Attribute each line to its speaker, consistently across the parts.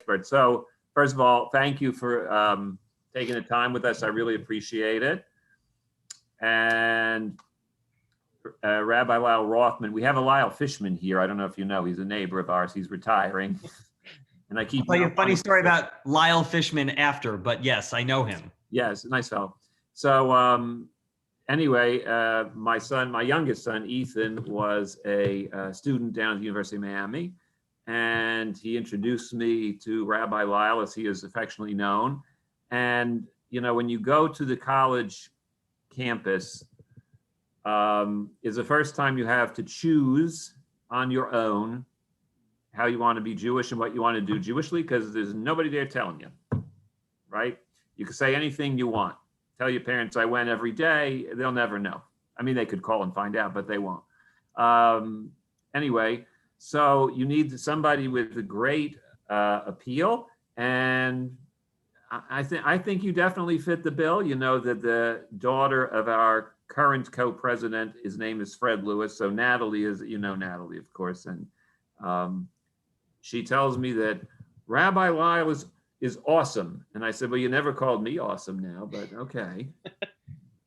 Speaker 1: expert. So first of all, thank you for taking the time with us. I really appreciate it. And Rabbi Lyle Rothman, we have a Lyle Fishman here. I don't know if you know, he's a neighbor of ours. He's retiring. And I keep
Speaker 2: I'll tell you a funny story about Lyle Fishman after, but yes, I know him.
Speaker 1: Yes, nice fellow. So anyway, my youngest son, Ethan, was a student down at the University of Miami, and he introduced me to Rabbi Lyle, as he is affectionately known. And, you know, when you go to the college campus, is the first time you have to choose on your own how you want to be Jewish and what you want to do Jewishly, because there's nobody there telling you, right? You can say anything you want. Tell your parents I went every day. They'll never know. I mean, they could call and find out, but they won't. Anyway, so you need somebody with a great appeal. And I think you definitely fit the bill. You know that the daughter of our current co-president, his name is Fred Lewis. So Natalie is, you know Natalie, of course. And she tells me that Rabbi Lyle is awesome. And I said, well, you never called me awesome now, but okay.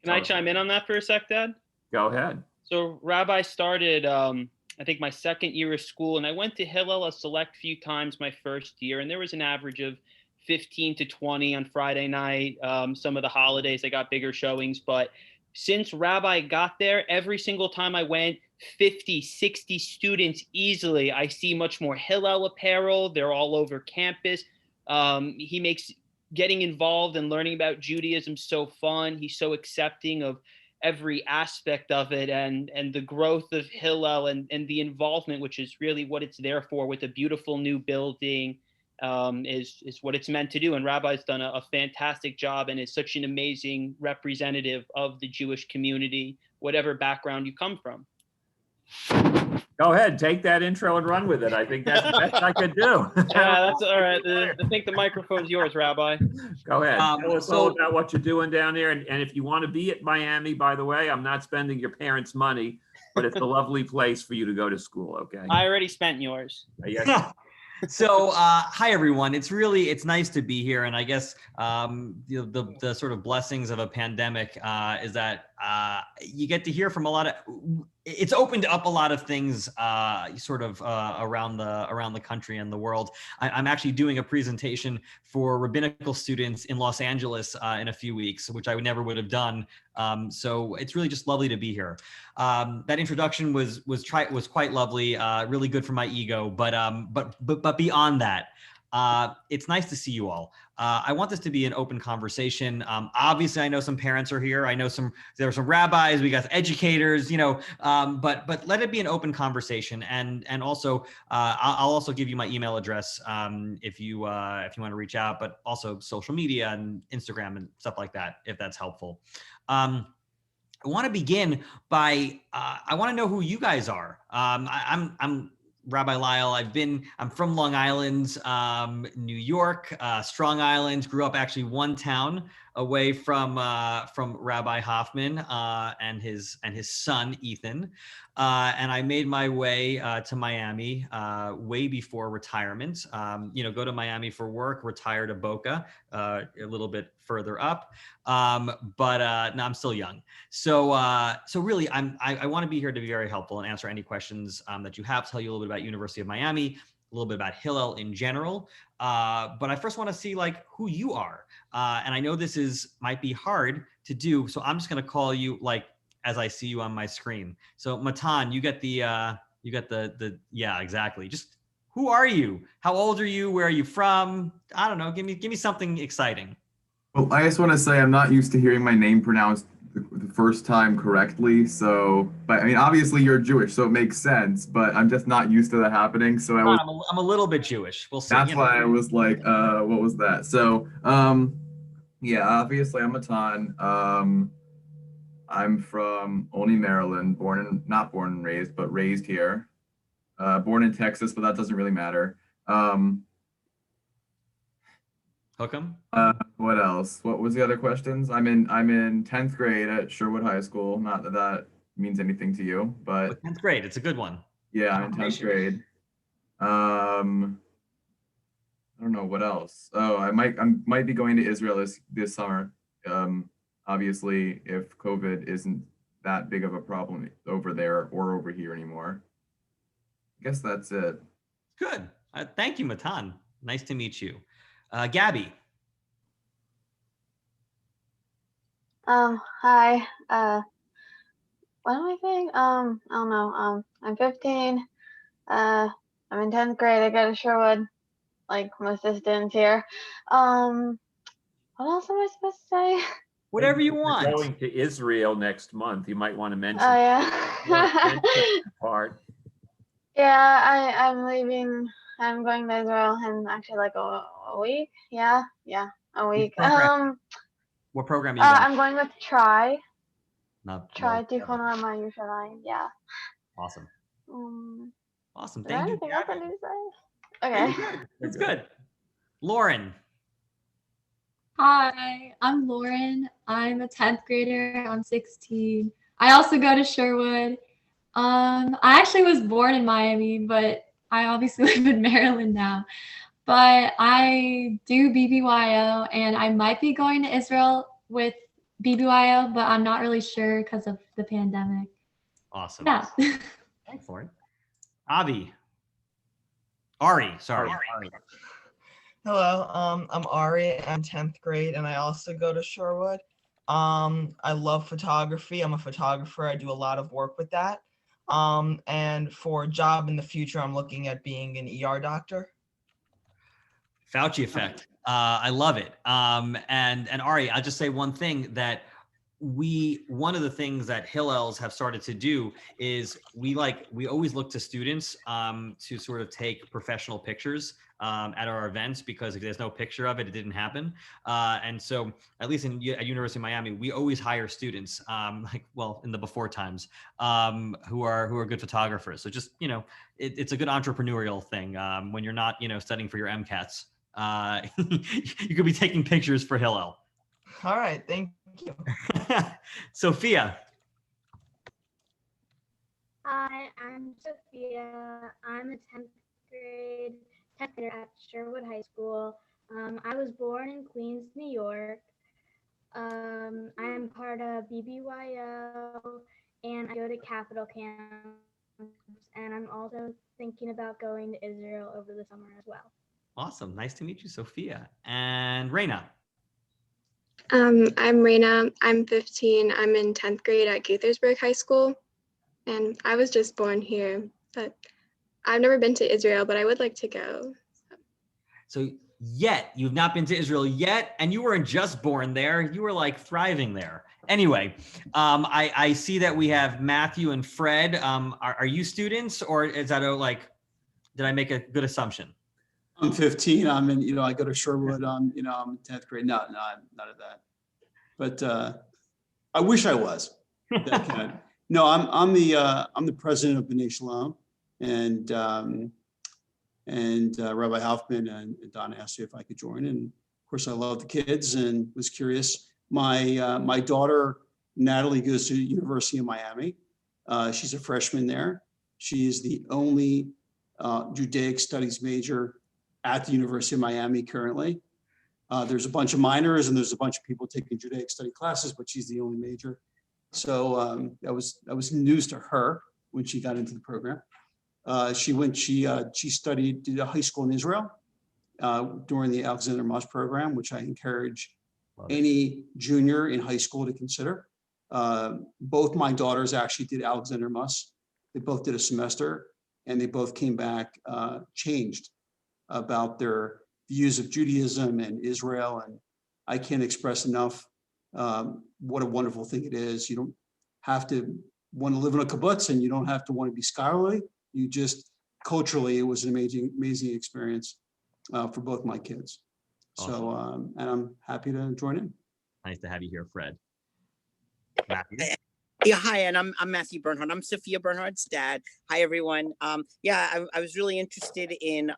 Speaker 3: Can I chime in on that for a sec, Dad?
Speaker 1: Go ahead.
Speaker 3: So Rabbi started, I think, my second year of school, and I went to Hillel a select few times my first year, and there was an average of 15 to 20 on Friday night. Some of the holidays, they got bigger showings, but since Rabbi got there, every single time I went, 50, 60 students easily. I see much more Hillel apparel. They're all over campus. He makes getting involved and learning about Judaism so fun. He's so accepting of every aspect of it, and the growth of Hillel and the involvement, which is really what it's there for, with a beautiful new building, is what it's meant to do. And Rabbi's done a fantastic job and is such an amazing representative of the Jewish community, whatever background you come from.
Speaker 1: Go ahead, take that intro and run with it. I think that's the best I could do.
Speaker 3: Yeah, that's all right. I think the microphone's yours, Rabbi.
Speaker 1: Go ahead. Tell us all about what you're doing down there. And if you want to be at Miami, by the way, I'm not spending your parents' money, but it's a lovely place for you to go to school, okay?
Speaker 3: I already spent yours.
Speaker 1: Yes.
Speaker 2: So, hi everyone. It's nice to be here, and I guess the sort of blessings of a pandemic is that you get to hear from a lot of. It's opened up a lot of things, around the country and the world. I'm actually doing a presentation for rabbinical students in Los Angeles in a few weeks, which I never would have done. So it's really just lovely to be here. That introduction was quite lovely, really good for my ego. But beyond that, it's nice to see you all. I want this to be an open conversation. Obviously, I know some parents are here. I know there are some rabbis. We got educators. But let it be an open conversation. And also, I'll also give you my email address if you want to reach out. But also social media and Instagram and stuff like that, if that's helpful. I want to begin by I want to know who you guys are. I'm Rabbi Lyle. I'm from Long Island, New York, Strong Island. Grew up actually one town away from Rabbi Hoffman and his son Ethan, and I made my way to Miami way before retirement. Go to Miami for work, retire to Boca, a little bit further up, but no, I'm still young. So really, I want to be here to be very helpful and answer any questions that you have. Tell you a little bit about University of Miami, a little bit about Hillel in general. But I first want to see who you are. And I know this might be hard to do. So I'm just going to call you as I see you on my screen. So Matan, you get the yeah, exactly. Just who are you? How old are you? Where are you from? I don't know. Give me something exciting.
Speaker 4: Well, I just want to say I'm not used to hearing my name pronounced the first time correctly. So, but I mean, obviously you're Jewish, so it makes sense, but I'm just not used to that happening. So
Speaker 2: I'm a little bit Jewish. We'll see.
Speaker 4: That's why I was like, what was that? So, yeah, obviously I'm Matan. I'm from Olney, Maryland, not born and raised, but raised here. Born in Texas, but that doesn't really matter.
Speaker 2: Hook'em.
Speaker 4: What else? What was the other questions? I'm in 10th grade at Sherwood High School. Not that that means anything to you, but
Speaker 2: 10th grade, it's a good one.
Speaker 4: Yeah, I'm in 10th grade. I don't know what else. Oh, I might be going to Israel this summer. Obviously, if COVID isn't that big of a problem over there or over here anymore. I guess that's it.
Speaker 2: Good. Thank you, Matan. Nice to meet you. Gabby.
Speaker 5: Hi. What am I saying? I don't know. I'm 15. I'm in 10th grade. I go to Sherwood, like most of the students here. What else am I supposed to say?
Speaker 2: Whatever you
Speaker 1: You're
Speaker 2: want.
Speaker 1: going to Israel next month. You might want to mention
Speaker 5: Oh
Speaker 1: mention
Speaker 5: yeah.
Speaker 1: that part.
Speaker 5: Yeah, I'm leaving. I'm going to Israel in actually like a week. Yeah, a week.
Speaker 2: What program are you going?
Speaker 5: I'm going with Try.
Speaker 2: Not
Speaker 5: Try
Speaker 2: well,
Speaker 5: Tikkun Yerushalayim. Yeah.
Speaker 2: Awesome. Awesome.
Speaker 5: Is there
Speaker 2: Thank you,
Speaker 5: anything else I
Speaker 2: Gabby.
Speaker 5: need to say? Okay.
Speaker 2: That's good. Lauren.
Speaker 6: Hi, I'm Lauren. I'm a 10th grader. I'm 16. I also go to Sherwood. I actually was born in Miami, but I obviously live in Maryland now. But I do BBYO, and I might be going to Israel with BBYO, but I'm not really sure because of the pandemic.
Speaker 2: Awesome.
Speaker 6: Yeah.
Speaker 2: Thanks, Lauren. Ari, sorry. Ari.
Speaker 7: Hello, I'm Ari. I'm 10th grade, and I also go to Shorewood. I love photography. I'm a photographer. I do a lot of work with that. And for a job in the future, I'm looking at being an ER doctor.
Speaker 2: Fauci effect. I love it. And Ari, I'll just say one thing that one of the things that Hillels have started to do is we always look to students to sort of take professional pictures at our events, because if there's no picture of it, it didn't happen. And so at least at University of Miami, we always hire students in the before times who are good photographers. So just, it's a good entrepreneurial thing when you're not, studying for your MCATs. You could be taking pictures for Hillel.
Speaker 7: All right, thank you.
Speaker 2: Sophia.
Speaker 8: Hi, I'm Sophia. I'm a 10th grader at Sherwood High School. I was born in Queens, New York. I'm part of BBYO, and I go to Capital Camps, and I'm also thinking about going to Israel over the summer as well.
Speaker 2: Awesome. Nice to meet you, Sophia. And Reina.
Speaker 9: I'm Reina. I'm 15. I'm in 10th grade at Gaithersburg High School. And I was just born here, but I've never been to Israel, but I would like to go.
Speaker 2: So you've not been to Israel yet, and you weren't just born there. You were like thriving there. Anyway, I see that we have Matthew and Fred. Are you students, or is that did I make a good assumption?
Speaker 10: I'm 15. I'm in, I go to Sherwood. I'm in 10th grade. No, none of that. But I wish I was. That kind of, no, I'm the president of B'nai Shalom, and Rabbi Hoffman and Donna asked me if I could join, and of course I love the kids and was curious. My daughter Natalie goes to University of Miami. She's a freshman there. She is the only Judaic studies major at the University of Miami currently. There's a bunch of minors and there's a bunch of people taking Judaic study classes, but she's the only major. So that was news to her when she got into the program. She did a high school in Israel during the Alexander Moss program, which I encourage any junior in high school to consider. Both my daughters actually did Alexander Moss. They both did a semester, and they both came back changed about their views of Judaism and Israel. And I can't express enough what a wonderful thing it is. You don't have to want to live in a kibbutz, and you don't have to want to be scholarly. You just, culturally, it was an amazing experience for both my kids. Awesome. So, and I'm happy to join in.
Speaker 2: Nice to have you here, Fred. Matthew.
Speaker 11: Yeah, hi, and I'm Matthew Bernhard. I'm Sophia Bernhard's dad. Hi, everyone. I was really interested in,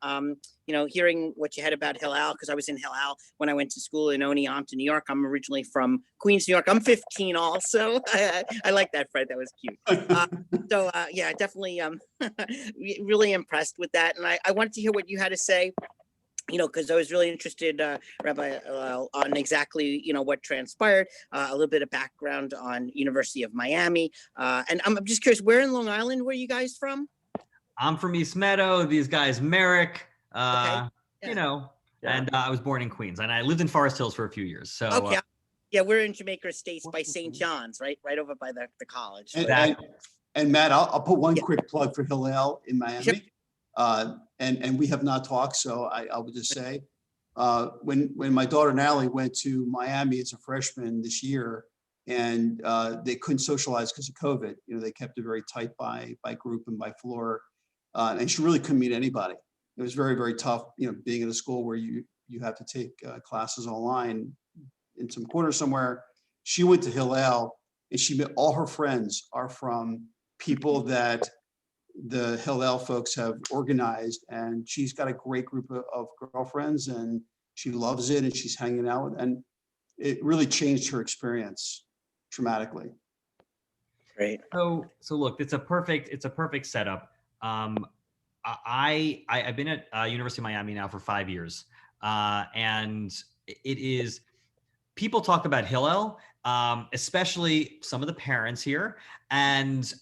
Speaker 11: hearing what you had about Hillel, because I was in Hillel when I went to school in Oneonta, New York. I'm originally from Queens, New York. I'm 15 also. I like that, Fred. That was cute. Definitely really impressed with that. And I wanted to hear what you had to say because I was really interested, Rabbi Lyle, on exactly, what transpired, a little bit of background on University of Miami. And I'm just curious, where in Long Island were you guys from?
Speaker 2: I'm from East Meadow. These guys, Merrick,
Speaker 11: Okay. Yeah.
Speaker 2: and I was born in Queens, and I lived in Forest Hills for a few years. So
Speaker 11: Okay. Yeah, we're in Jamaica Estates by St. John's, right over by the college.
Speaker 10: And Matt, I'll put one quick plug for Hillel in Miami. And we have not talked, so I would just say, when my daughter Natalie went to Miami as a freshman this year, and they couldn't socialize because of COVID, they kept it very tight by group and by floor, and she really couldn't meet anybody. It was very, very tough, being in a school where you have to take classes online in some corner somewhere. She went to Hillel, and she met all her friends are from people that the Hillel folks have organized, and she's got a great group of girlfriends, and she loves it, and she's hanging out, and it really changed her experience dramatically.
Speaker 2: Great. So look, it's a perfect setup. I've been at University of Miami now for 5 years, and it is, people talk about Hillel, especially some of the parents here, and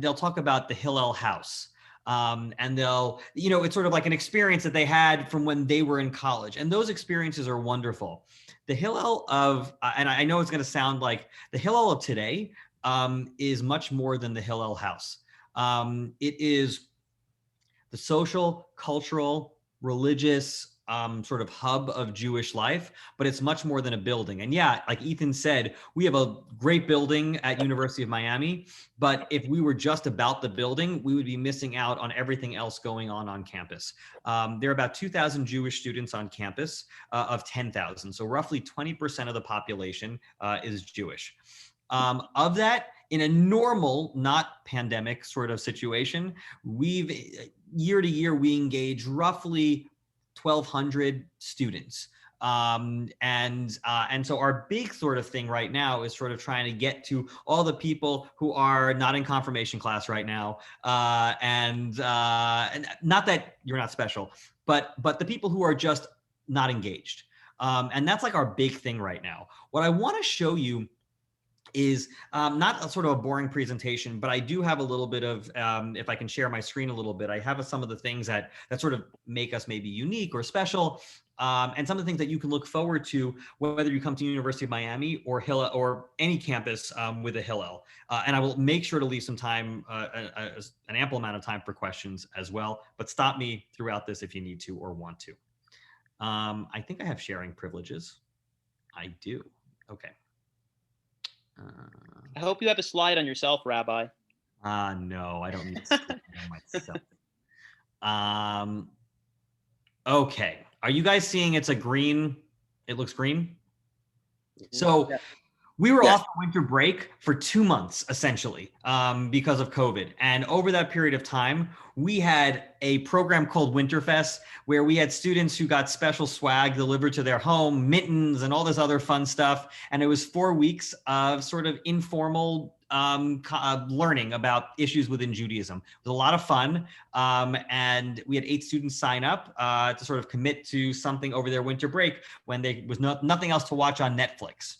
Speaker 2: they'll talk about the Hillel house. And they'll, it's sort of like an experience that they had from when they were in college. And those experiences are wonderful. The Hillel of, and I know it's going to sound like the Hillel of today is much more than the Hillel house. It is the social, cultural, religious sort of hub of Jewish life, but it's much more than a building. And yeah, like Ethan said, we have a great building at University of Miami, but if we were just about the building, we would be missing out on everything else going on campus. There are about 2,000 Jewish students on campus of 10,000. So roughly 20% of the population is Jewish. Of that, in a normal, not pandemic sort of situation, year to year, we engage roughly 1,200 students. And so our big sort of thing right now is sort of trying to get to all the people who are not in confirmation class right now. And not that you're not special, but the people who are just not engaged. And that's like our big thing right now. What I want to show you is not a sort of a boring presentation, but I do have a little bit of, if I can share my screen a little bit, I have some of the things that sort of make us maybe unique or special, and some of the things that you can look forward to, whether you come to University of Miami or Hillel or any campus with a Hillel. And I will make sure to leave some time, an ample amount of time for questions as well, but stop me throughout this if you need to or want to. I think I have sharing privileges. I do. Okay.
Speaker 3: I hope you have a slide on yourself, Rabbi.
Speaker 2: No, I don't need to slide on myself. Okay. Are you guys seeing it's a green? It looks green. So we were off winter break for 2 months, essentially, because of COVID. And over that period of time, we had a program called Winterfest, where we had students who got special swag delivered to their home, mittens and all this other fun stuff. And it was 4 weeks of sort of informal learning about issues within Judaism. It was a lot of fun. And we had 8 students sign up to sort of commit to something over their winter break when there was nothing else to watch on Netflix.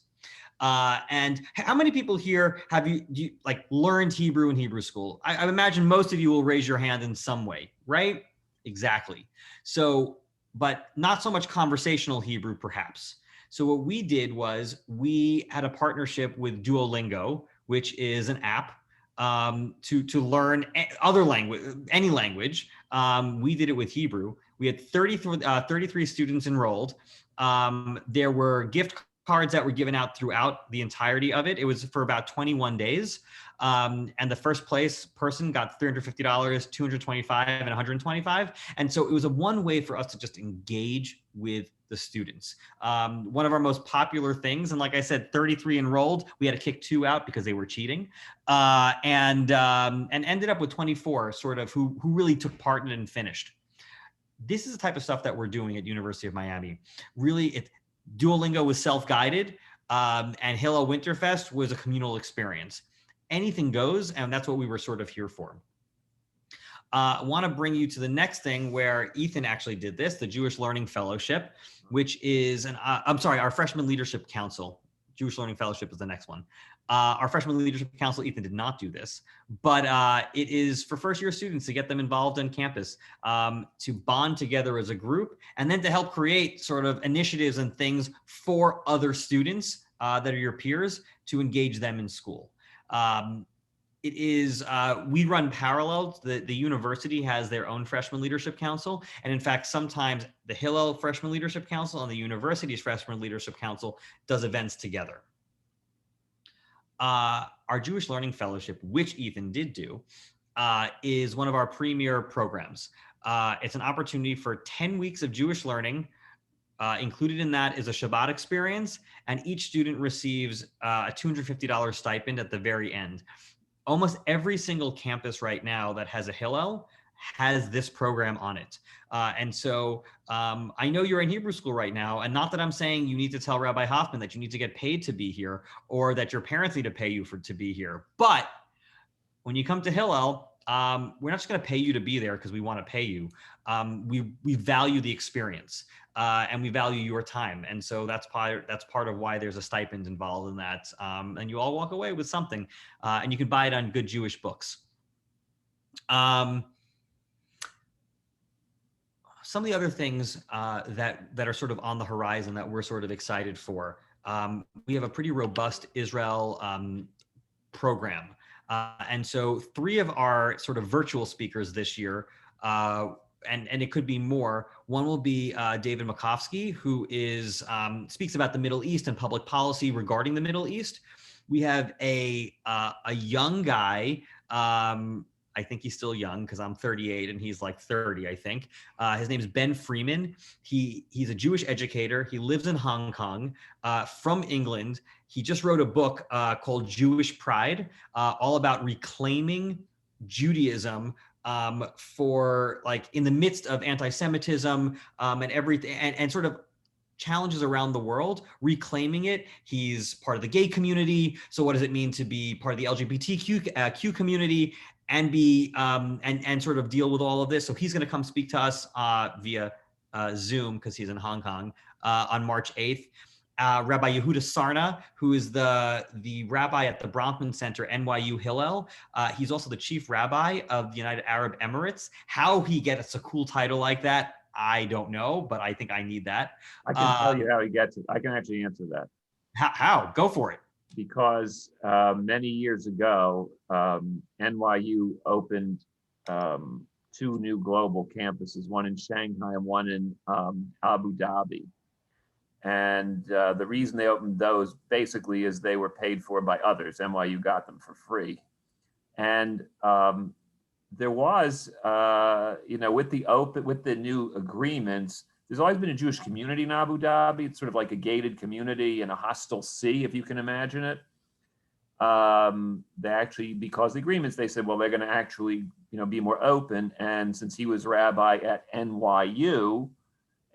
Speaker 2: And how many people here have you like learned Hebrew in Hebrew school? I imagine most of you will raise your hand in some way, right? Exactly. So, but not so much conversational Hebrew, perhaps. So what we did was we had a partnership with Duolingo, which is an app to learn other language, any language. We did it with Hebrew. We had 33 students enrolled. There were gift cards that were given out throughout the entirety of it. It was for about 21 days. And the first place person got $350, $225, and $125. And so it was a one way for us to just engage with the students. One of our most popular things, and like I said, 33 enrolled, we had to kick 2 out because they were cheating, and ended up with 24 sort of who really took part in it and finished. This is the type of stuff that we're doing at University of Miami. Really, Duolingo was self-guided, and Hillel Winterfest was a communal experience. Anything goes, and that's what we were sort of here for. I want to bring you to the next thing where Ethan actually did this, the Jewish Learning Fellowship, which is our Freshman Leadership Council. Jewish Learning Fellowship is the next one. Our Freshman Leadership Council, Ethan did not do this, but it is for first-year students to get them involved on campus, to bond together as a group, and then to help create sort of initiatives and things for other students that are your peers to engage them in school. It is, we run parallel. The university has their own Freshman Leadership Council. And in fact, sometimes the Hillel Freshman Leadership Council and the university's Freshman Leadership Council does events together. Our Jewish Learning Fellowship, which Ethan did do, is one of our premier programs. It's an opportunity for 10 weeks of Jewish learning. Included in that is a Shabbat experience, and each student receives a $250 stipend at the very end. Almost every single campus right now that has a Hillel has this program on it. And so I know you're in Hebrew school right now, and not that I'm saying you need to tell Rabbi Hoffman that you need to get paid to be here or that your parents need to pay you to be here. But when you come to Hillel, we're not just going to pay you to be there because we want to pay you. We value the experience and we value your time. And so that's part of why there's a stipend involved in that. And you all walk away with something, and you can buy it on good Jewish books. Some of the other things that are sort of on the horizon that we're sort of excited for. We have a pretty robust Israel program. And so 3 of our sort of virtual speakers this year, and it could be more. One will be David Makovsky, who is speaks about the Middle East and public policy regarding the Middle East. We have a young guy. I think he's still young because I'm 38 and he's like 30, I think. His name is Ben Freeman. He's a Jewish educator. He lives in Hong Kong, from England. He just wrote a book called Jewish Pride, all about reclaiming Judaism for like in the midst of anti-Semitism and everything, and sort of challenges around the world, reclaiming it. He's part of the gay community. So what does it mean to be part of the LGBTQ community and be and sort of deal with all of this? So he's going to come speak to us via Zoom because he's in Hong Kong on March 8th. Rabbi Yehuda Sarna, who is the rabbi at the Bronfman Center, NYU Hillel. He's also the chief rabbi of the United Arab Emirates. How he gets a cool title like that, I don't know, but I think I need that.
Speaker 1: I can tell you how he gets it. I can actually answer that.
Speaker 2: How? Go for it.
Speaker 1: Because many years ago, NYU opened 2 new global campuses, one in Shanghai and one in Abu Dhabi. And the reason they opened those basically is they were paid for by others. NYU got them for free. And there was, with the new agreements, there's always been a Jewish community in Abu Dhabi. It's sort of like a gated community in a hostile sea, if you can imagine it. They actually, because of the agreements, they said, well, they're going to actually, be more open. And since he was rabbi at NYU,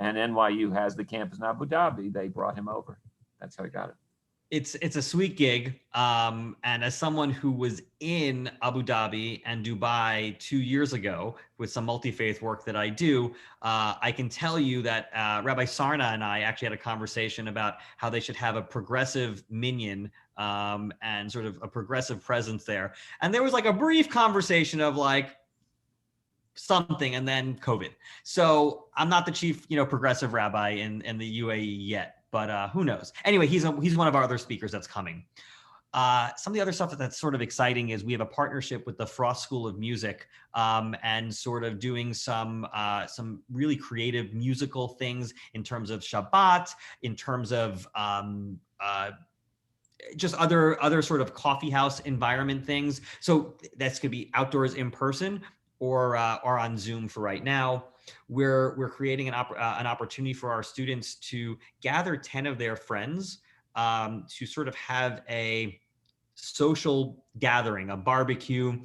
Speaker 1: and NYU has the campus in Abu Dhabi, they brought him over. That's how he got it.
Speaker 2: It's a sweet gig. And as someone who was in Abu Dhabi and Dubai 2 years ago with some multi-faith work that I do, I can tell you that Rabbi Sarna and I actually had a conversation about how they should have a progressive minyan and sort of a progressive presence there. And there was like a brief conversation of like, something and then COVID. So I'm not the chief, progressive rabbi in the UAE yet, but who knows? Anyway, he's one of our other speakers that's coming. Some of the other stuff that's sort of exciting is we have a partnership with the Frost School of Music and sort of doing some really creative musical things in terms of Shabbat, in terms of just other sort of coffee house environment things. So that's could be outdoors in person or on Zoom for right now. We're creating an opportunity for our students to gather 10 of their friends to sort of have a social gathering, a barbecue,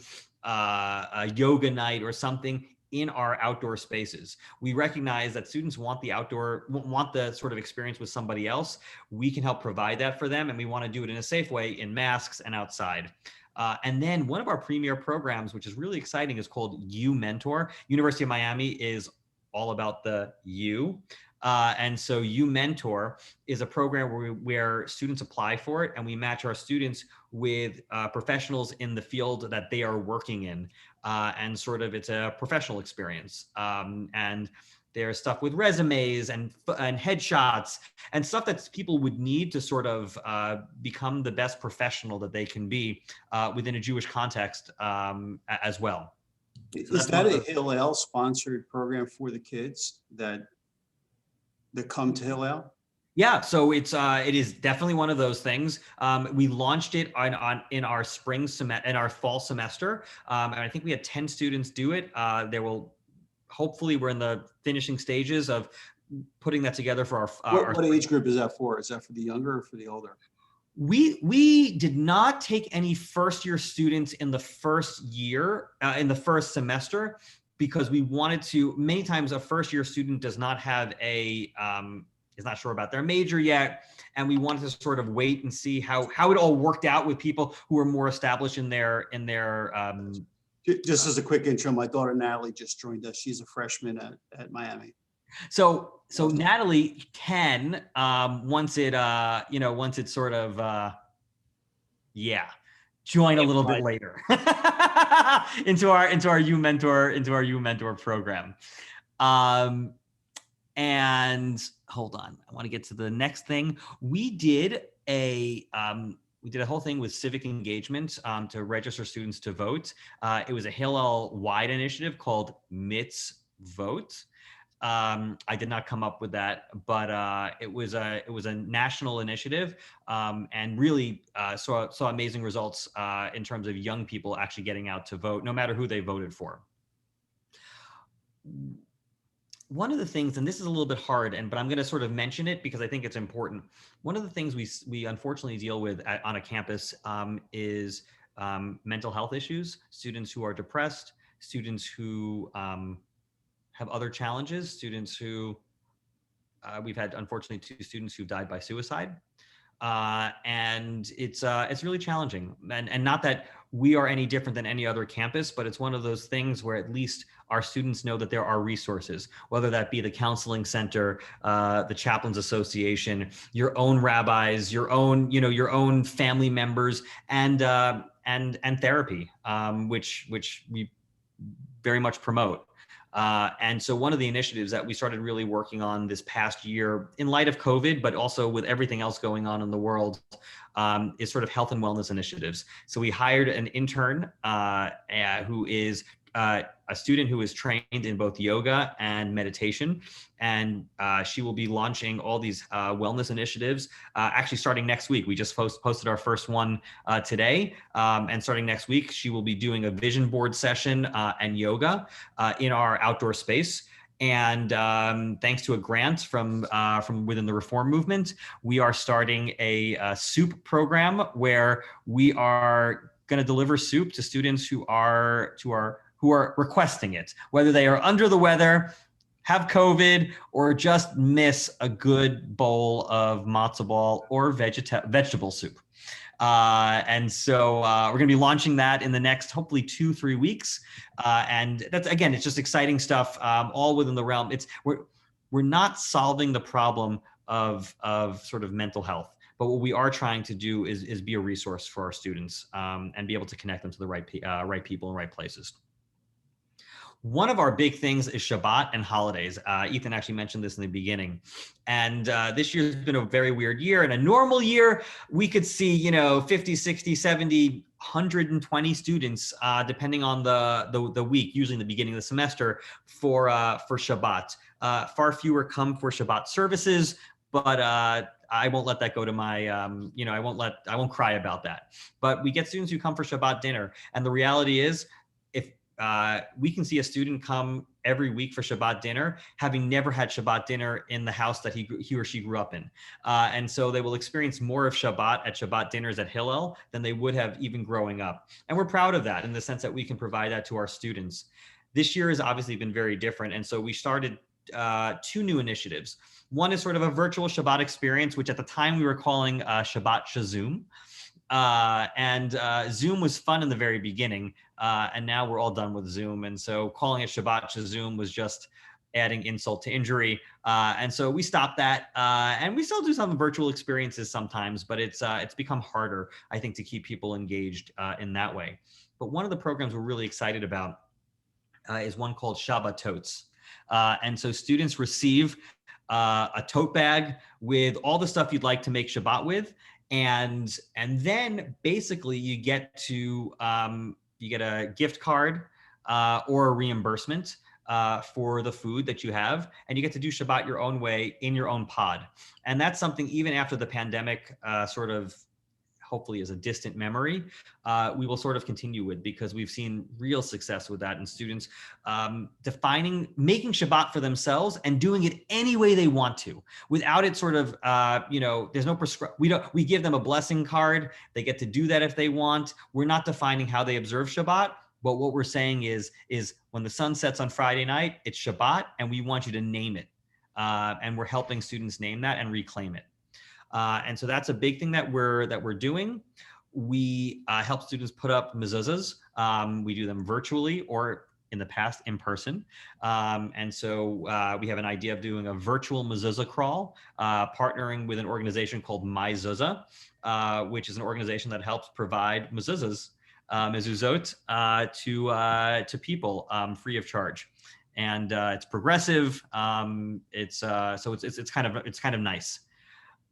Speaker 2: a yoga night or something in our outdoor spaces. We recognize that students want the sort of experience with somebody else. We can help provide that for them, and we want to do it in a safe way in masks and outside. And then one of our premier programs, which is really exciting, is called U Mentor. University of Miami is all about the U. And so U Mentor is a program where students apply for it, and we match our students with professionals in the field that they are working in. And sort of it's a professional experience. And there's stuff with resumes and headshots and stuff that people would need to sort of become the best professional that they can be within a Jewish context as well. So
Speaker 10: is that a Hillel sponsored program for the kids that come to Hillel?
Speaker 2: Yeah, so it is definitely one of those things. We launched it in our fall semester, and I think we had 10 students do it. Hopefully we're in the finishing stages of putting that together for our
Speaker 10: What age group is that for? Is that for the younger or for the older?
Speaker 2: We did not take any first year students in the first year, in the first semester, because we wanted to, many times a first year student does not have is not sure about their major yet. And we wanted to sort of wait and see how it all worked out with people who are more established in their
Speaker 10: just as a quick intro, my daughter Natalie just joined us. She's a freshman at Miami.
Speaker 2: So Natalie can once it sort of join a little bit later into our U Mentor program. And hold on, I want to get to the next thing. We did a whole thing with civic engagement to register students to vote. It was a Hillel-wide initiative called MITS Vote. I did not come up with that, but it was a national initiative, and really saw amazing results in terms of young people actually getting out to vote, no matter who they voted for. One of the things, and this is a little bit hard, but I'm going to sort of mention it because I think it's important. One of the things we unfortunately deal with on a campus is mental health issues, students who are depressed, students who have other challenges, students who, we've had unfortunately 2 students who died by suicide. And it's really challenging. And not that we are any different than any other campus, but it's one of those things where at least our students know that there are resources, whether that be the counseling center, the Chaplains Association, your own rabbis, your own family members, and therapy, which we very much promote. And so one of the initiatives that we started really working on this past year in light of COVID, but also with everything else going on in the world, is sort of health and wellness initiatives. So we hired an intern who is a student who is trained in both yoga and meditation. And she will be launching all these wellness initiatives actually starting next week. We just posted our first one today. And starting next week, she will be doing a vision board session and yoga in our outdoor space. And thanks to a grant from within the Reform Movement, we are starting a soup program where we are going to deliver soup to students who are requesting it, whether they are under the weather, have COVID, or just miss a good bowl of matzo ball or vegetable soup. And so we're going to be launching that in the next, hopefully 2-3 weeks. And that's, again, it's just exciting stuff, all within the realm. We're not solving the problem of sort of mental health, but what we are trying to do is be a resource for our students, and be able to connect them to the right people and right places. One of our big things is Shabbat and holidays. Ethan actually mentioned this in the beginning. And this year's been a very weird year. In a normal year, we could see, 50, 60, 70, 120 students, depending on the week, usually in the beginning of the semester, for Shabbat. Far fewer come for Shabbat services, but I won't let that go to my, I won't cry about that. But we get students who come for Shabbat dinner. And the reality is, if we can see a student come every week for Shabbat dinner, having never had Shabbat dinner in the house that he or she grew up in. And so they will experience more of Shabbat at Shabbat dinners at Hillel than they would have even growing up. And we're proud of that in the sense that we can provide that to our students. This year has obviously been very different. And so we started 2 new initiatives. One is sort of a virtual Shabbat experience, which at the time we were calling Shabbat Shazoom. And Zoom was fun in the very beginning, and now we're all done with Zoom. And so calling it Shabbat Zoom was just adding insult to injury. And so we stopped that, and we still do some virtual experiences sometimes, but it's become harder, I think, to keep people engaged in that way. But one of the programs we're really excited about is one called Shabbat Totes. And so students receive a tote bag with all the stuff you'd like to make Shabbat with. And then basically you get a gift card or a reimbursement for the food that you have, and you get to do Shabbat your own way in your own pod. And that's something, even after the pandemic sort of hopefully is a distant memory, we will sort of continue with, because we've seen real success with that in students making Shabbat for themselves and doing it any way they want to, without it sort of, there's no we give them a blessing card. They get to do that if they want. We're not defining how they observe Shabbat, but what we're saying is when the sun sets on Friday night, it's Shabbat, and we want you to name it. And we're helping students name that and reclaim it. And so that's a big thing that we're doing. We help students put up mezuzahs. We do them virtually, or in the past in person. And so we have an idea of doing a virtual mezuzah crawl, partnering with an organization called My Zuzah, which is an organization that helps provide mezuzahs, mezuzot, to people free of charge. And it's progressive. It's kind of nice.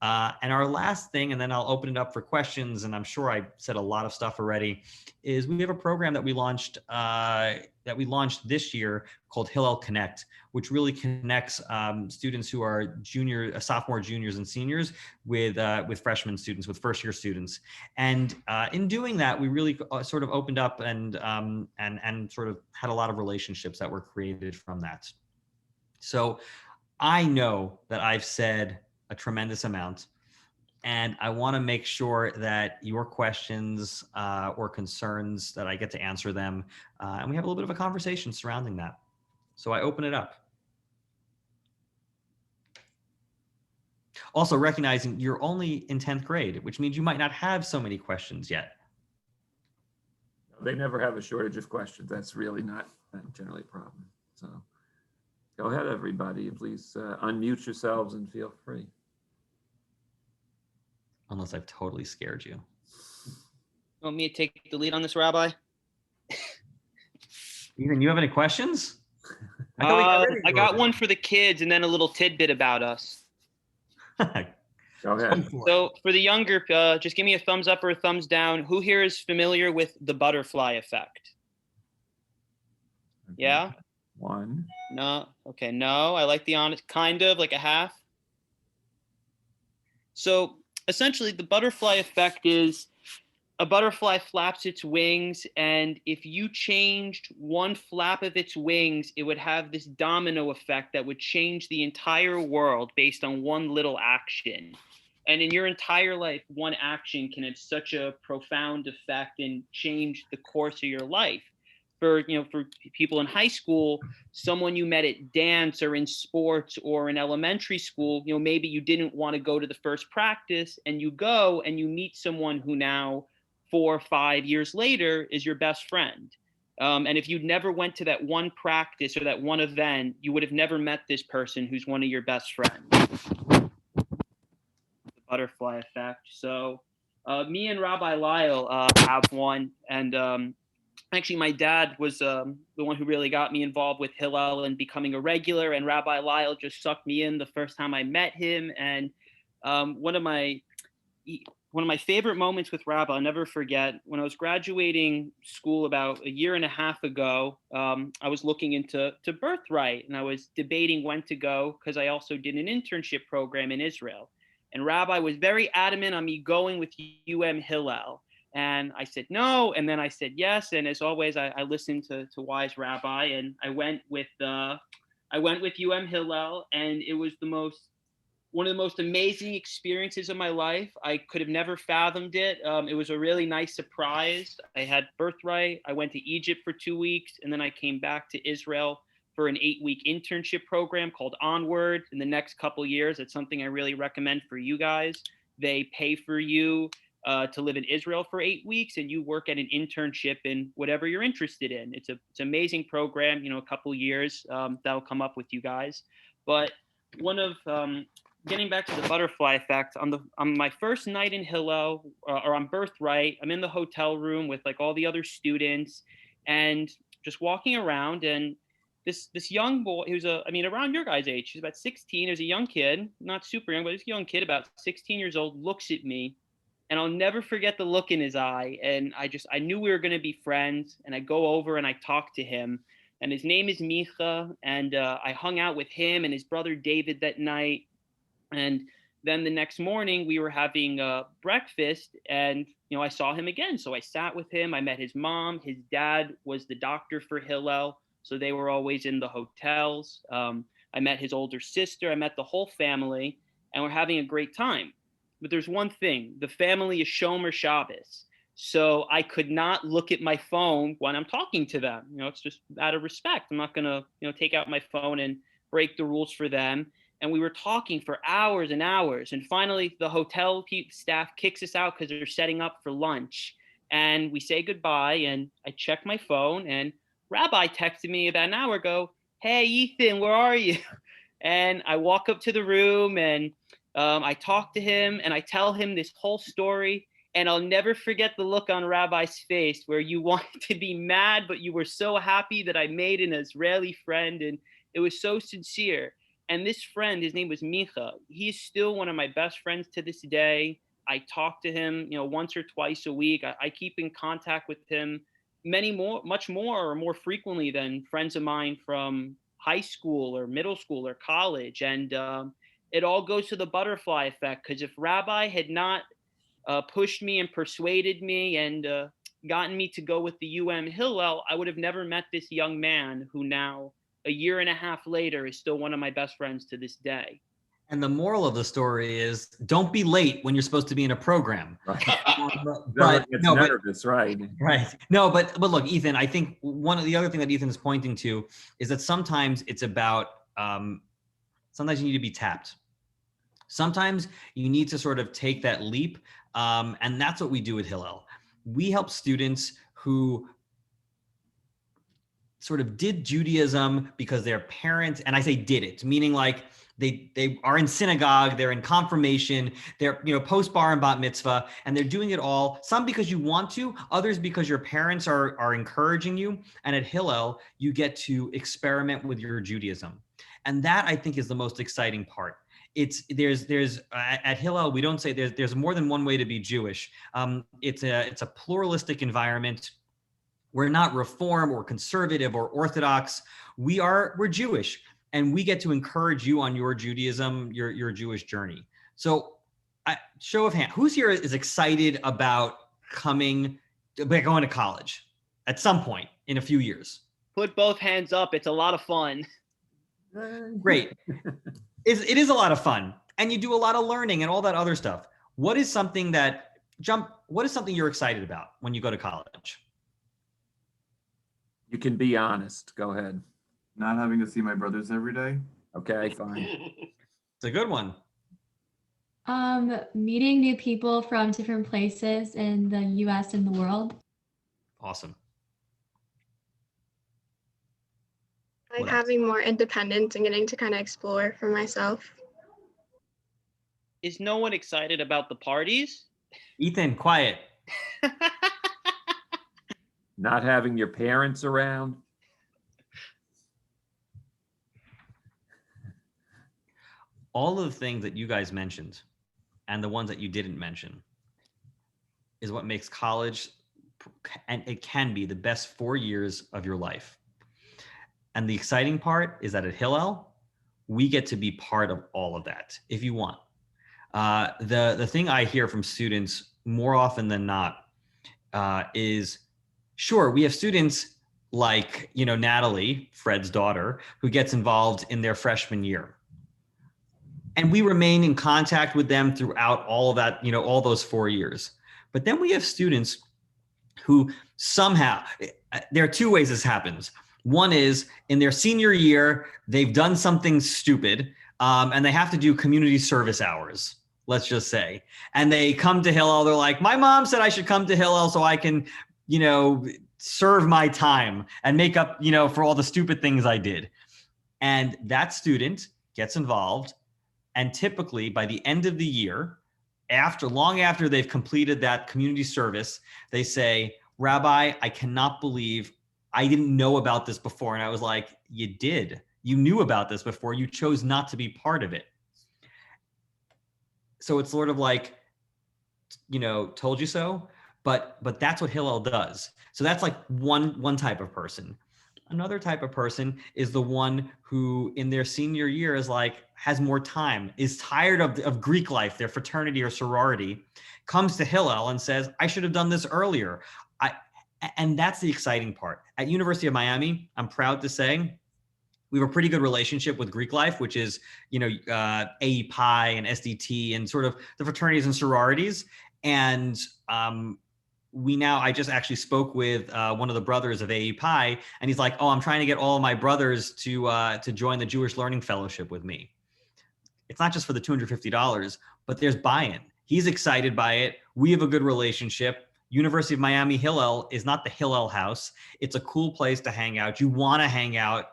Speaker 2: And our last thing, and then I'll open it up for questions, and I'm sure I said a lot of stuff already, is we have a program that we launched this year called Hillel Connect, which really connects students who are sophomore, juniors, and seniors with freshman students, with first-year students. And in doing that, we really sort of opened up and sort of had a lot of relationships that were created from that. So I know that I've said a tremendous amount, and I want to make sure that your questions or concerns, that I get to answer them, and we have a little bit of a conversation surrounding that. So I open it up. Also recognizing you're only in 10th grade, which means you might not have so many questions yet.
Speaker 1: They never have a shortage of questions. That's really not generally a problem. So go ahead, everybody. Please unmute yourselves and feel free.
Speaker 2: Unless I've totally scared you.
Speaker 3: You want me to take the lead on this, Rabbi?
Speaker 2: Ethan, you have any questions?
Speaker 3: I got one for the kids, and then a little tidbit about us.
Speaker 1: Go ahead.
Speaker 3: So for the younger, just give me a thumbs up or a thumbs down. Who here is familiar with the butterfly effect?
Speaker 1: Okay.
Speaker 3: Yeah?
Speaker 1: One.
Speaker 3: No. Okay, no. I like the honest, kind of, like a half. So essentially, the butterfly effect is a butterfly flaps its wings, and if you changed one flap of its wings, it would have this domino effect that would change the entire world based on one little action. And in your entire life, one action can have such a profound effect and change the course of your life. For people in high school, someone you met at dance or in sports or in elementary school, maybe you didn't want to go to the first practice, and you go and you meet someone who now 4 or 5 years later is your best friend. And if you'd never went to that one practice or that one event, you would have never met this person who's one of your best friends. The butterfly effect. So me and Rabbi Lyle have one, and actually, my dad was the one who really got me involved with Hillel and becoming a regular, and Rabbi Lyle just sucked me in the first time I met him. And one of my favorite moments with Rabbi, I'll never forget, when I was graduating school about a year and a half ago, I was looking into Birthright, and I was debating when to go because I also did an internship program in Israel. And Rabbi was very adamant on me going with Hillel. And I said no, and then I said yes. And as always, I listened to wise Rabbi, and I went with Hillel, and it was one of the most amazing experiences of my life. I could have never fathomed it. It was a really nice surprise. I had Birthright. I went to Egypt for 2 weeks, and then I came back to Israel for an 8-week internship program called Onward. In the next couple years, it's something I really recommend for you guys. They pay for you. to live in Israel for 8 weeks, and you work at an internship in whatever you're interested in. It's an amazing program. A couple years that'll come up with you guys. But one of getting back to the butterfly effect, on my first night in Hillel, or on Birthright, I'm in the hotel room with like all the other students, and just walking around, and this young boy, who's around your guys' age, he's about 16. He's a young kid, not super young, but he's a young kid, about 16 years old, looks at me, and I'll never forget the look in his eye. And I knew we were going to be friends, and I go over and I talk to him, and his name is Micha, and I hung out with him and his brother David that night. And then the next morning we were having breakfast, and I saw him again. So I sat with him. I met his mom. His dad was the doctor for Hillel, so they were always in the hotels. I met his older sister. I met the whole family, and we're having a great time. But there's one thing: the family is Shomer Shabbos, so I could not look at my phone when I'm talking to them. It's just out of respect. I'm not gonna take out my phone and break the rules for them. And we were talking for hours and hours. And finally, the hotel staff kicks us out because they're setting up for lunch. And we say goodbye. And I check my phone. And Rabbi texted me about an hour ago, "Hey, Ethan, where are you?" And I walk up to the room, and I talk to him. And I tell him this whole story. And I'll never forget the look on Rabbi's face where you wanted to be mad, but you were so happy that I made an Israeli friend. And it was so sincere. And this friend, his name was Micha. He's still one of my best friends to this day. I talk to him, once or twice a week. I keep in contact with him much more frequently than friends of mine from high school or middle school or college. And it all goes to the butterfly effect, because if Rabbi had not pushed me and persuaded me and gotten me to go with the Hillel, I would have never met this young man who now, a year and a half later, is still one of my best friends to this day.
Speaker 2: And the moral of the story is, don't be late when you're supposed to be in a program.
Speaker 1: Right.
Speaker 2: But
Speaker 1: nervous, right?
Speaker 2: Right. No, but look, Ethan, I think one of the other thing that Ethan is pointing to is that sometimes it's about, sometimes you need to be tapped. Sometimes you need to sort of take that leap. And that's what we do at Hillel. We help students who sort of did Judaism because their parents, and I say did it, meaning like they are in synagogue, they're in confirmation, they're post bar and bat mitzvah, and they're doing it all, some because you want to, others because your parents are encouraging you. And at Hillel, you get to experiment with your Judaism. And that, I think, is the most exciting part. There's at Hillel, we don't say there's more than one way to be Jewish. It's a pluralistic environment. We're not Reform or conservative or Orthodox. We're Jewish, and we get to encourage you on your Judaism, your Jewish journey. So, show of hand, who's here is excited about going to college at some point in a few years?
Speaker 3: Put both hands up. It's a lot of fun.
Speaker 2: Great. It is a lot of fun, and you do a lot of learning and all that other stuff. What is something you're excited about when you go to college?
Speaker 1: You can be honest. Go ahead.
Speaker 4: Not having to see my brothers every day.
Speaker 1: Okay, fine.
Speaker 2: It's a good one.
Speaker 6: Meeting new people from different places in the US and the world.
Speaker 2: Awesome.
Speaker 9: Like having more independence and getting to kind of explore for myself.
Speaker 3: Is no one excited about the parties?
Speaker 2: Ethan, quiet.
Speaker 1: Not having your parents around.
Speaker 2: All of the things that you guys mentioned and the ones that you didn't mention is what makes college, and it can be, the best 4 years of your life. And the exciting part is that at Hillel, we get to be part of all of that if you want. The thing I hear from students more often than not is, sure, we have students like, Natalie, Fred's daughter, who gets involved in their freshman year. And we remain in contact with them throughout all of that, all those 4 years. But then we have students who somehow, there are two ways this happens. One is in their senior year, they've done something stupid and they have to do community service hours. let's just say. And they come to Hillel. They're like, my mom said I should come to Hillel so I can, serve my time and make up, for all the stupid things I did. And that student gets involved. And typically by the end of the year, long after they've completed that community service, they say, Rabbi, I cannot believe I didn't know about this before. And I was like, you did. You knew about this before. You chose not to be part of it. So it's sort of like, told you so. But that's what Hillel does. So that's like one type of person. Another type of person is the one who in their senior year is like, has more time, is tired of Greek life, their fraternity or sorority, comes to Hillel and says, I should have done this earlier. And that's the exciting part. At University of Miami, I'm proud to say, we have a pretty good relationship with Greek life, which is, AE Pi and SDT and sort of the fraternities and sororities. And I just actually spoke with one of the brothers of AE Pi, and he's like, oh, I'm trying to get all of my brothers to join the Jewish Learning Fellowship with me. It's not just for the $250, but there's buy-in. He's excited by it. We have a good relationship. University of Miami Hillel is not the Hillel house. It's a cool place to hang out. You want to hang out.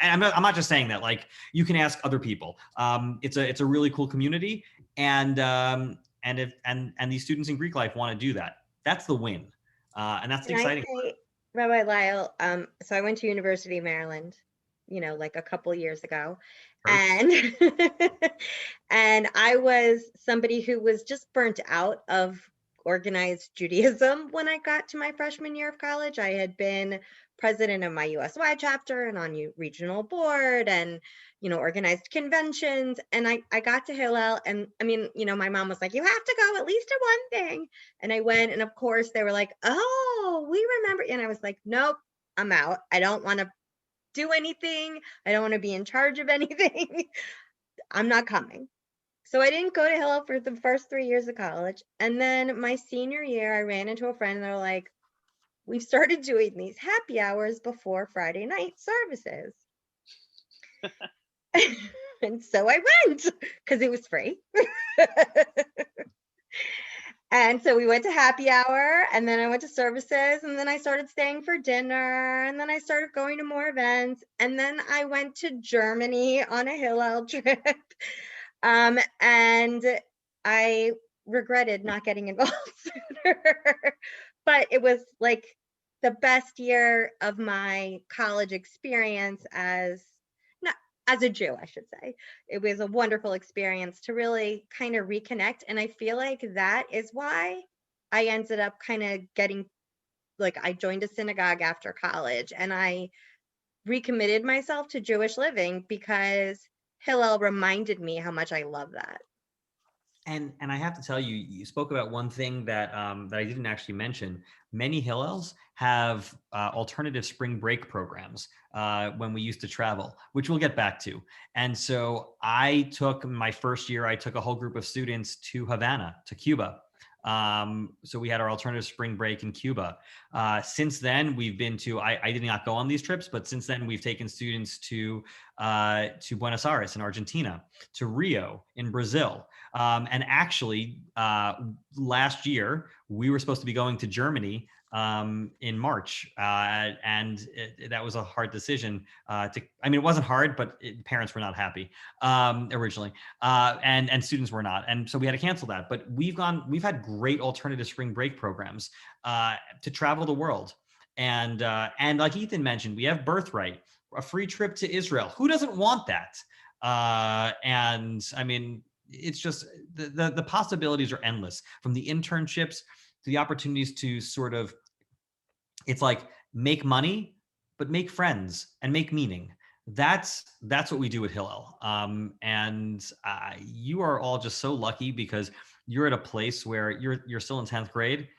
Speaker 2: And I'm not just saying that, like, you can ask other people. It's a really cool community. And these students in Greek life want to do that. That's the win. And that's the exciting part.
Speaker 12: Rabbi Lyle, so I went to University of Maryland, like a couple years ago. And and I was somebody who was just burnt out of organized Judaism when I got to my freshman year of college. I had been president of my USY chapter and on regional board and, organized conventions. And I got to Hillel and my mom was like, you have to go at least to one thing. And I went, and of course they were like, oh, we remember. And I was like, nope, I'm out. I don't want to do anything. I don't want to be in charge of anything. I'm not coming. So I didn't go to Hillel for the first 3 years of college. And then my senior year, I ran into a friend and they're like, we've started doing these happy hours before Friday night services. And so I went because it was free. And so we went to happy hour, and then I went to services, and then I started staying for dinner, and then I started going to more events, and then I went to Germany on a Hillel trip. And I regretted not getting involved sooner, but it was like the best year of my college experience as a Jew, I should say. It was a wonderful experience to really kind of reconnect. And I feel like that is why I ended up kind of getting, like, I joined a synagogue after college and I recommitted myself to Jewish living because Hillel reminded me how much I love that.
Speaker 2: And I have to tell you, you spoke about one thing that that I didn't actually mention. Many Hillels have alternative spring break programs when we used to travel, which we'll get back to. And so my first year, I took a whole group of students to Havana, to Cuba. So we had our alternative spring break in Cuba. Since then, we've been to, I did not go on these trips, but since then we've taken students to Buenos Aires in Argentina, to Rio in Brazil. And actually, last year, we were supposed to be going to Germany in March. And that was a hard decision it wasn't hard, but parents were not happy originally. And students were not. And so we had to cancel that. But we've had great alternative spring break programs to travel the world. And like Ethan mentioned, we have Birthright, a free trip to Israel. Who doesn't want that? It's just the possibilities are endless, from the internships to the opportunities to sort of, it's like make money, but make friends and make meaning. That's what we do at Hillel. You are all just so lucky because you're at a place where you're still in 10th grade.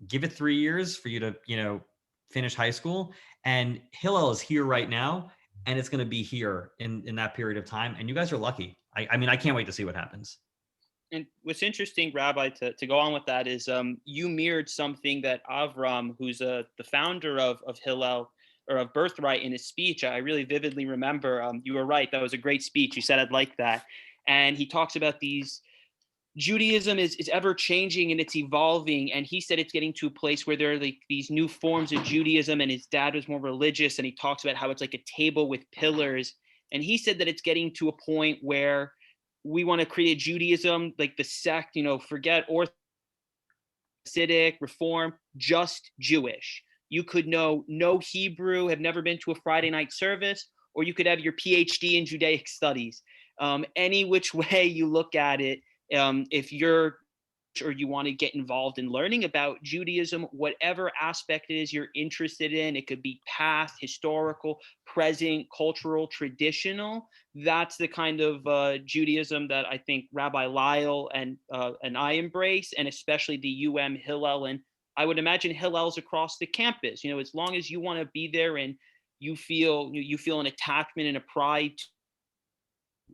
Speaker 2: Give it 3 years for you to, finish high school, and Hillel is here right now. And it's going to be here in that period of time. And you guys are lucky. I can't wait to see what happens.
Speaker 3: And what's interesting, Rabbi, to go on with that is you mirrored something that Avram, who's the founder of Hillel, or of Birthright, in his speech. I really vividly remember, you were right. That was a great speech. You said I'd like that. And he talks about these Judaism is ever changing and it's evolving. And he said it's getting to a place where there are like these new forms of Judaism, and his dad was more religious, and he talks about how it's like a table with pillars. And he said that it's getting to a point where we want to create a Judaism, like the sect, forget Orthodox, Hasidic, Reform, just Jewish. You could know no Hebrew, have never been to a Friday night service, or you could have your PhD in Judaic studies. Any which way you look at it, if you're or you want to get involved in learning about Judaism, whatever aspect it is you're interested in, it could be past, historical, present, cultural, traditional. That's the kind of Judaism that I think Rabbi Lyle and I embrace, and especially the Hillel. And I would imagine Hillel's across the campus. As long as you want to be there and you feel an attachment and a pride to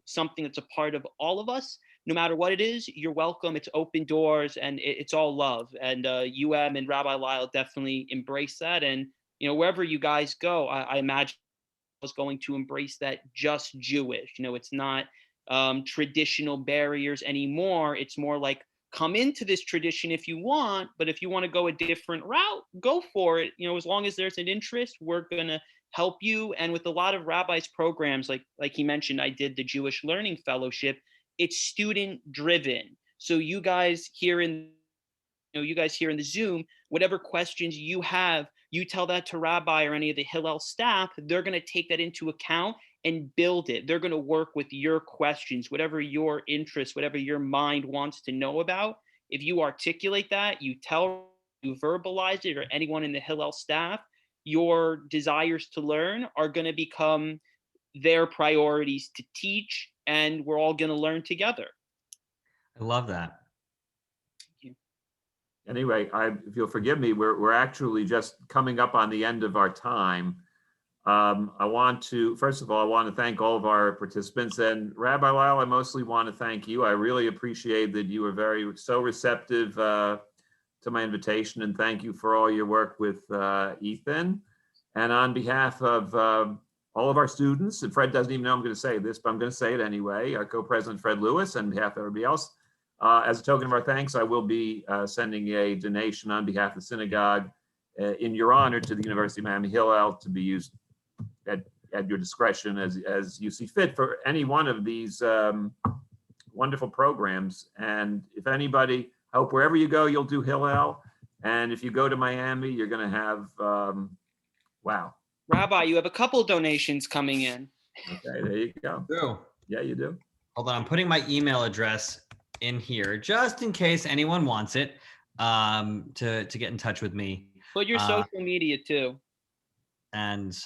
Speaker 3: something that's a part of all of us, no matter what it is, you're welcome. It's open doors, and it's all love. And and Rabbi Lyle definitely embrace that. And wherever you guys go, I imagine is going to embrace that just Jewish. It's not traditional barriers anymore. It's more like, come into this tradition if you want, but if you want to go a different route, go for it. As long as there's an interest, we're gonna help you. And with a lot of rabbis' programs, like he mentioned, I did the Jewish Learning Fellowship. It's student driven. So you guys here in the Zoom, whatever questions you have, you tell that to Rabbi or any of the Hillel staff. They're going to take that into account and build it. They're going to work with your questions, whatever your interest, whatever your mind wants to know about. If you articulate that, you verbalize it, or anyone in the Hillel staff, your desires to learn are going to become their priorities to teach, and we're all going to learn together.
Speaker 2: I love that.
Speaker 1: Anyway, if you'll forgive me, we're actually just coming up on the end of our time. First of all, I want to thank all of our participants, and Rabbi Lyle, I mostly want to thank you. I really appreciate that you were so receptive to my invitation, and thank you for all your work with Ethan. And on behalf of all of our students, and Fred doesn't even know I'm going to say this, but I'm going to say it anyway, our co-president Fred Lewis, and on behalf of everybody else, as a token of our thanks, I will be sending a donation on behalf of the synagogue in your honor to the University of Miami Hillel, to be used at your discretion as you see fit for any one of these wonderful programs. And if anybody, I hope wherever you go, you'll do Hillel. And if you go to Miami, you're going to have, wow.
Speaker 3: Rabbi, you have a couple donations coming in.
Speaker 1: Okay, there you go.
Speaker 2: Do.
Speaker 1: Yeah, you do.
Speaker 2: Hold on, I'm putting my email address in here just in case anyone wants it, to get in touch with me.
Speaker 3: Put your social media too.
Speaker 2: And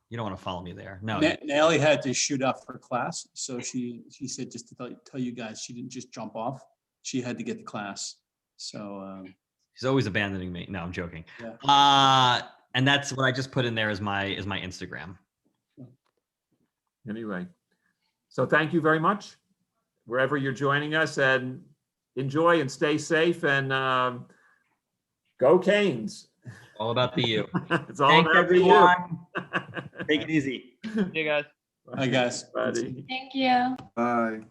Speaker 2: you don't want to follow me there. No.
Speaker 10: Nellie had to shoot off for class, so she said just to tell you guys, she didn't just jump off. She had to get to class. So
Speaker 2: she's always abandoning me. No, I'm joking.
Speaker 10: Yeah.
Speaker 2: And that's what I just put in there as my Instagram.
Speaker 1: Anyway, so thank you very much, wherever you're joining us, and enjoy and stay safe, and go Canes.
Speaker 2: All about the U.
Speaker 1: It's all about the U.
Speaker 2: Take it easy.
Speaker 3: See you guys.
Speaker 10: Bye, guys.
Speaker 1: Buddy.
Speaker 6: Thank you.
Speaker 4: Bye.